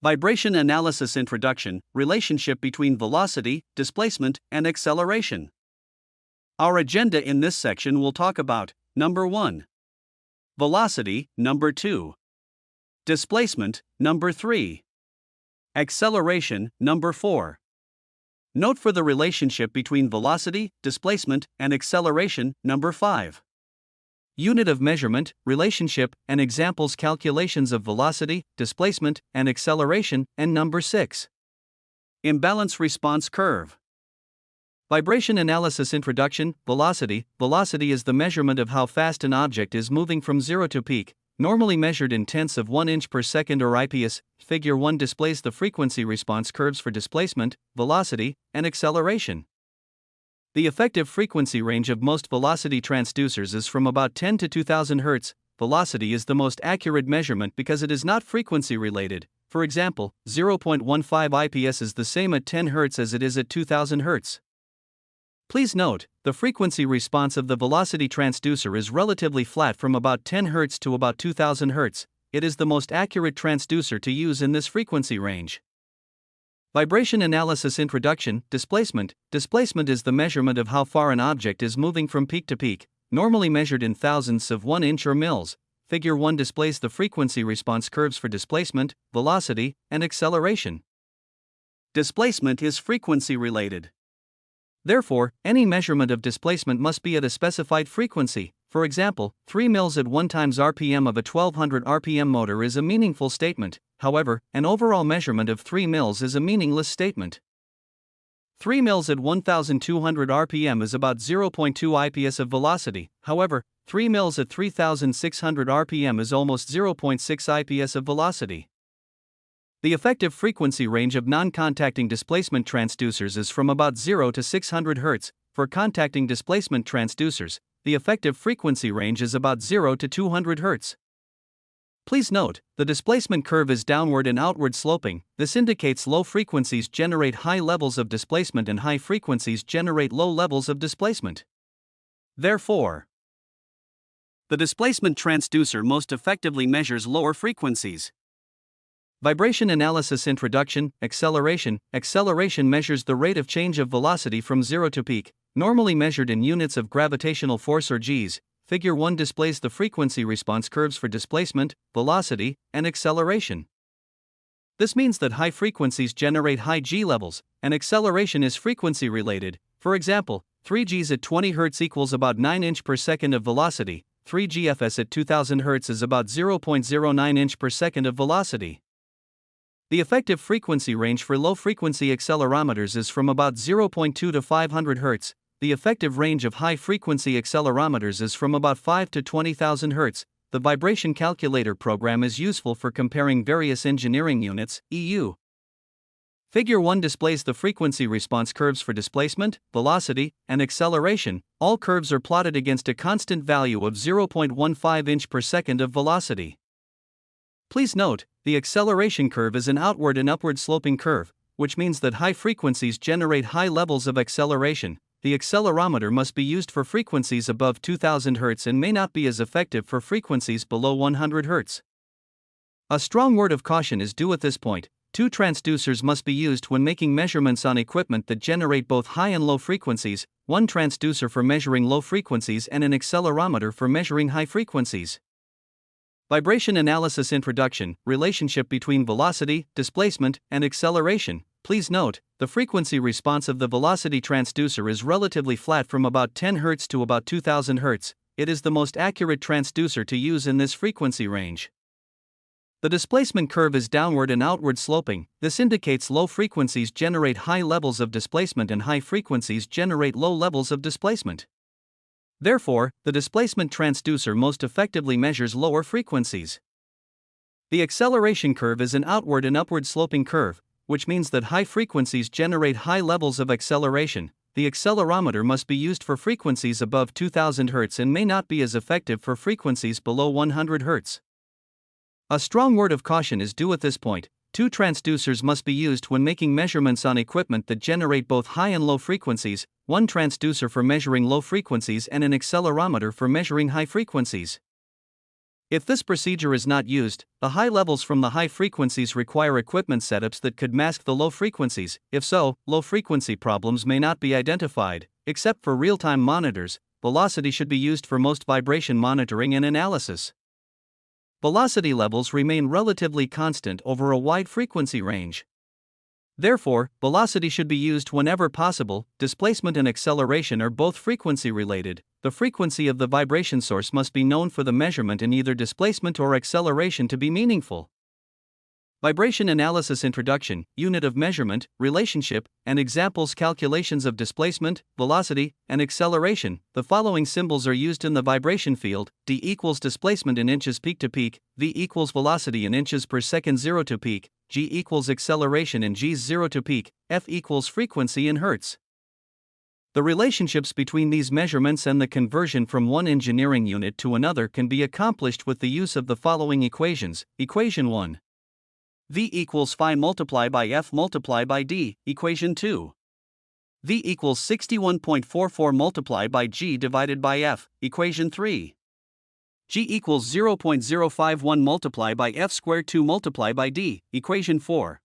Vibration Analysis Introduction, Relationship between Velocity, Displacement, and Acceleration. Our agenda in this section will talk about number 1. Velocity, number 2. Displacement, number 3. Acceleration, number 4. Note for the relationship between velocity, displacement, and acceleration, number 5. Unit of measurement, relationship, and examples calculations of velocity, displacement, and acceleration, and number 6. Imbalance response curve. Vibration analysis introduction, velocity. Velocity is the measurement of how fast an object is moving from zero to peak, normally measured in tenths of 1 inch per second or IPS. Figure 1 displays the frequency response curves for displacement, velocity, and acceleration. The effective frequency range of most velocity transducers is from about 10 to 2000 Hz. Velocity is the most accurate measurement because it is not frequency related. For example, 0.15 IPS is the same at 10 Hz as it is at 2000 Hz. Please note, the frequency response of the velocity transducer is relatively flat from about 10 Hz to about 2000 Hz. It is the most accurate transducer to use in this frequency range. Vibration analysis introduction, displacement. Displacement is the measurement of how far an object is moving from peak to peak, normally measured in thousandths of 1 inch or mils. Figure 1 displays the frequency response curves for displacement, velocity, and acceleration. Displacement is frequency related. Therefore, any measurement of displacement must be at a specified frequency. For example, 3 mils at 1 times RPM of a 1200 RPM motor is a meaningful statement. However, an overall measurement of 3 mils is a meaningless statement. 3 mils at 1200 RPM is about 0.2 IPS of velocity. However, 3 mils at 3600 RPM is almost 0.6 IPS of velocity. The effective frequency range of non-contacting displacement transducers is from about 0 to 600 Hz. For contacting displacement transducers, the effective frequency range is about 0 to 200 Hz. Please note, the displacement curve is downward and outward sloping. This indicates low frequencies generate high levels of displacement and high frequencies generate low levels of displacement. Therefore, the displacement transducer most effectively measures lower frequencies. Vibration analysis introduction, acceleration. Acceleration measures the rate of change of velocity from zero to peak, normally measured in units of gravitational force or Gs. Figure 1 displays the frequency response curves for displacement, velocity, and acceleration. This means that high frequencies generate high G levels, and acceleration is frequency related. For example, 3 Gs at 20 Hz equals about 9 inch per second of velocity. 3 GFS at 2000 Hz is about 0.09 inch per second of velocity. The effective frequency range for low-frequency accelerometers is from about 0.2 to 500 Hz. The effective range of high-frequency accelerometers is from about 5 to 20,000 Hz. The vibration calculator program is useful for comparing various engineering units, EU. Figure 1 displays the frequency response curves for displacement, velocity, and acceleration. All curves are plotted against a constant value of 0.15 inch per second of velocity. Please note, the acceleration curve is an outward and upward sloping curve, which means that high frequencies generate high levels of acceleration. The accelerometer must be used for frequencies above 2000 Hz and may not be as effective for frequencies below 100 Hz. A strong word of caution is due at this point. 2 transducers must be used when making measurements on equipment that generate both high and low frequencies, 1 transducer for measuring low frequencies and an accelerometer for measuring high frequencies. Vibration analysis introduction, relationship between velocity, displacement, and acceleration. Please note, the frequency response of the velocity transducer is relatively flat from about 10 Hz to about 2000 Hz. It is the most accurate transducer to use in this frequency range. The displacement curve is downward and outward sloping. This indicates low frequencies generate high levels of displacement and high frequencies generate low levels of displacement. Therefore, the displacement transducer most effectively measures lower frequencies. The acceleration curve is an outward and upward sloping curve, which means that high frequencies generate high levels of acceleration. The accelerometer must be used for frequencies above 2000 Hz and may not be as effective for frequencies below 100 Hz. A strong word of caution is due at this point. 2 transducers must be used when making measurements on equipment that generate both high and low frequencies, 1 transducer for measuring low frequencies and an accelerometer for measuring high frequencies. If this procedure is not used, the high levels from the high frequencies require equipment setups that could mask the low frequencies. If so, low frequency problems may not be identified. Except for real-time monitors, velocity should be used for most vibration monitoring and analysis. Velocity levels remain relatively constant over a wide frequency range. Therefore, velocity should be used whenever possible. Displacement and acceleration are both frequency related. The frequency of the vibration source must be known for the measurement in either displacement or acceleration to be meaningful. Vibration analysis introduction, unit of measurement, relationship, and examples calculations of displacement, velocity, and acceleration. The following symbols are used in the vibration field: d equals displacement in inches peak to peak, v equals velocity in inches per second 0 to peak, g equals acceleration in g's 0 to peak, f equals frequency in hertz. The relationships between these measurements and the conversion from one engineering unit to another can be accomplished with the use of the following equations. Equation 1. V equals phi multiplied by F multiplied by D. Equation 2. V equals 61.44 multiplied by G divided by F. Equation 3. G equals 0.051 multiplied by F squared 2 multiplied by D. Equation 4.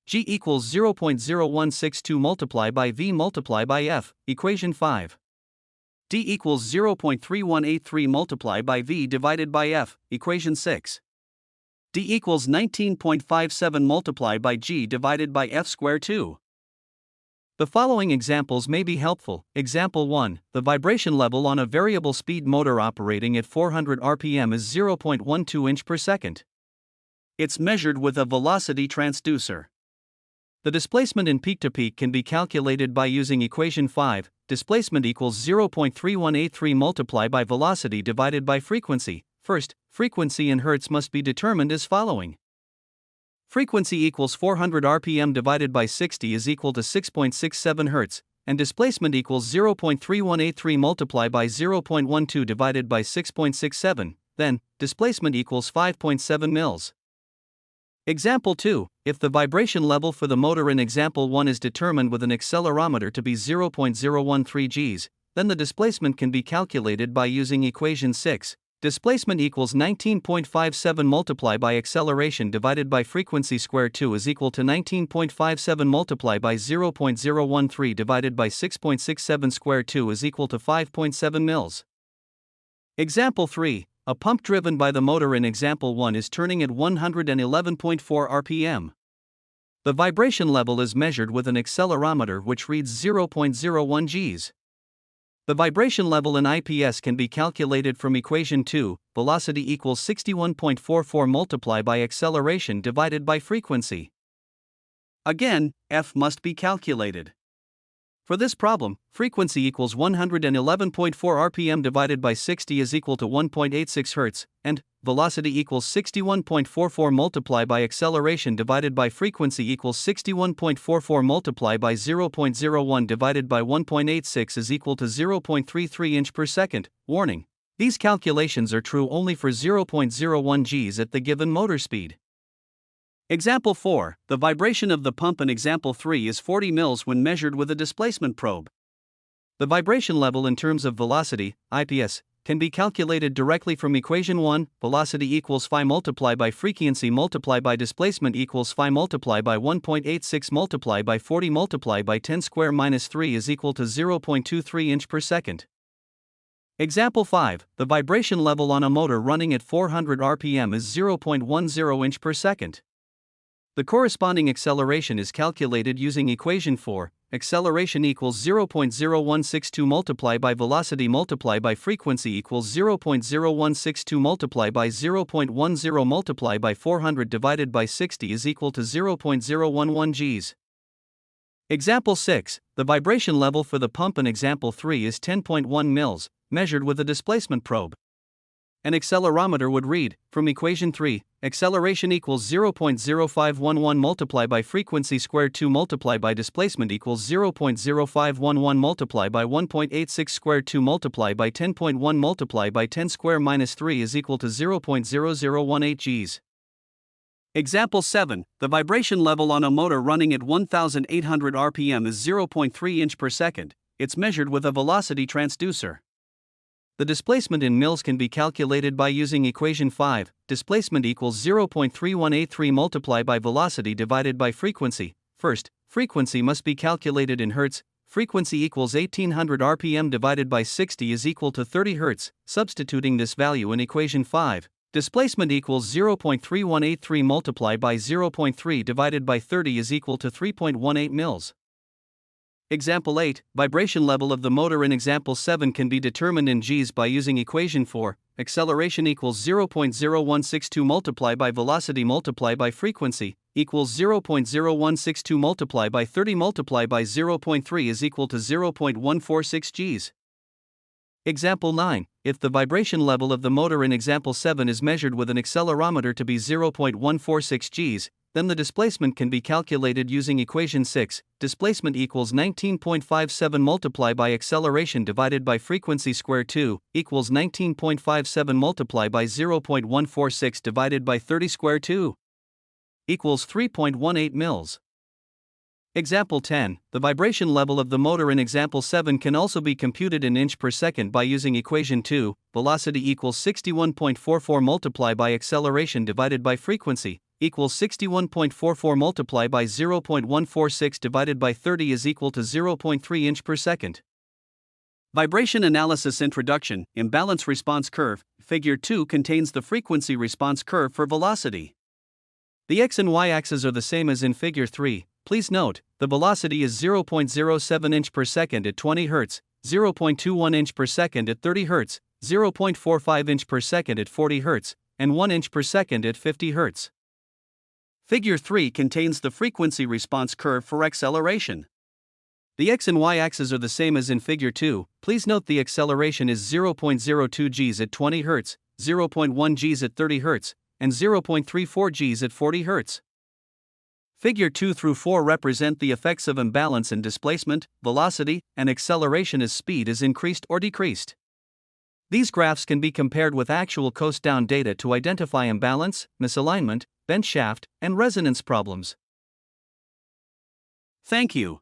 G equals 0.0162 multiplied by V multiplied by F. Equation 5. D equals 0.3183 multiplied by V divided by F. Equation 6. D equals 19.57 multiplied by G divided by F squared 2. The following examples may be helpful. Example 1. The vibration level on a variable speed motor operating at 400 RPM is 0.12 inch per second. It's measured with a velocity transducer. The displacement in peak to peak can be calculated by using equation 5. Displacement equals 0.3183 multiplied by velocity divided by frequency. First, frequency in hertz must be determined as following. Frequency equals 400 RPM divided by 60 is equal to 6.67 Hz, and displacement equals 0.3183 multiplied by 0.12 divided by 6.67, then, displacement equals 5.7 mils. Example 2. If the vibration level for the motor in example 1 is determined with an accelerometer to be 0.013 Gs, then the displacement can be calculated by using equation 6. Displacement equals 19.57 multiplied by acceleration divided by frequency squared 2 is equal to 19.57 multiplied by 0.013 divided by 6.67 squared 2 is equal to 5.7 mils. Example 3. A pump driven by the motor in example 1 is turning at 111.4 rpm. The vibration level is measured with an accelerometer which reads 0.01 Gs. The vibration level in IPS can be calculated from equation 2, velocity equals 61.44 multiplied by acceleration divided by frequency. Again, F must be calculated. For this problem, frequency equals 111.4 rpm divided by 60 is equal to 1.86 Hz, and velocity equals 61.44 multiplied by acceleration divided by frequency equals 61.44 multiplied by 0.01 divided by 1.86 is equal to 0.33 inch per second. Warning: these calculations are true only for 0.01 Gs at the given motor speed. Example 4. The vibration of the pump in example 3 is 40 mils when measured with a displacement probe. The vibration level in terms of velocity, IPS, can be calculated directly from equation 1, velocity equals phi multiplied by frequency multiplied by displacement equals phi multiplied by 1.86 multiplied by 40 multiplied by 10 square minus 3 is equal to 0.23 inch per second. Example 5. The vibration level on a motor running at 400 RPM is 0.10 inch per second. The corresponding acceleration is calculated using equation 4. Acceleration equals 0.0162 multiplied by velocity multiplied by frequency equals 0.0162 multiplied by 0.10 multiplied by 400 divided by 60 is equal to 0.011 Gs. Example 6. The vibration level for the pump in example 3 is 10.1 mils, measured with a displacement probe. An accelerometer would read, from equation 3, acceleration equals 0.0511 multiplied by frequency squared 2 multiplied by displacement equals 0.0511 multiplied by 1.86 squared 2 multiplied by 10.1 multiplied by 10 square minus 3 is equal to 0.0018 Gs. Example 7. The vibration level on a motor running at 1800 RPM is 0.3 inch per second. It's measured with a velocity transducer. The displacement in mils can be calculated by using equation 5. Displacement equals 0.3183 multiplied by velocity divided by frequency. First, frequency must be calculated in Hz. Frequency equals 1800 rpm divided by 60 is equal to 30 Hz. Substituting this value in equation 5, displacement equals 0.3183 multiplied by 0.3 divided by 30 is equal to 3.18 mils. Example 8, vibration level of the motor in example 7 can be determined in Gs by using equation 4. Acceleration equals 0.0162 multiplied by velocity multiplied by frequency equals 0.0162 multiplied by 30 multiplied by 0.3 is equal to 0.146 Gs. Example 9, if the vibration level of the motor in example 7 is measured with an accelerometer to be 0.146 Gs, then the displacement can be calculated using equation 6. Displacement equals 19.57 multiplied by acceleration divided by frequency squared 2 equals 19.57 multiplied by 0.146 divided by 30 squared 2 equals 3.18 mils. Example 10, the vibration level of the motor in example 7 can also be computed in inch per second by using equation 2. Velocity equals 61.44 multiplied by acceleration divided by frequency equals 61.44 multiplied by 0.146 divided by 30 is equal to 0.3 inch per second. Vibration Analysis Introduction. Imbalance Response Curve. Figure 2 contains the frequency response curve for velocity. The x and y axes are the same as in figure 3. Please note, the velocity is 0.07 inch per second at 20 Hz, 0.21 inch per second at 30 Hz, 0.45 inch per second at 40 Hz, and 1 inch per second at 50 Hz. Figure 3 contains the frequency response curve for acceleration. The x and y axes are the same as in figure 2. Please note the acceleration is 0.02 Gs at 20 Hz, 0.1 Gs at 30 Hz, and 0.34 Gs at 40 Hz. Figure 2 through 4 represent the effects of imbalance in displacement, velocity, and acceleration as speed is increased or decreased. These graphs can be compared with actual coast-down data to identify imbalance, misalignment, bent shaft, and resonance problems. Thank you.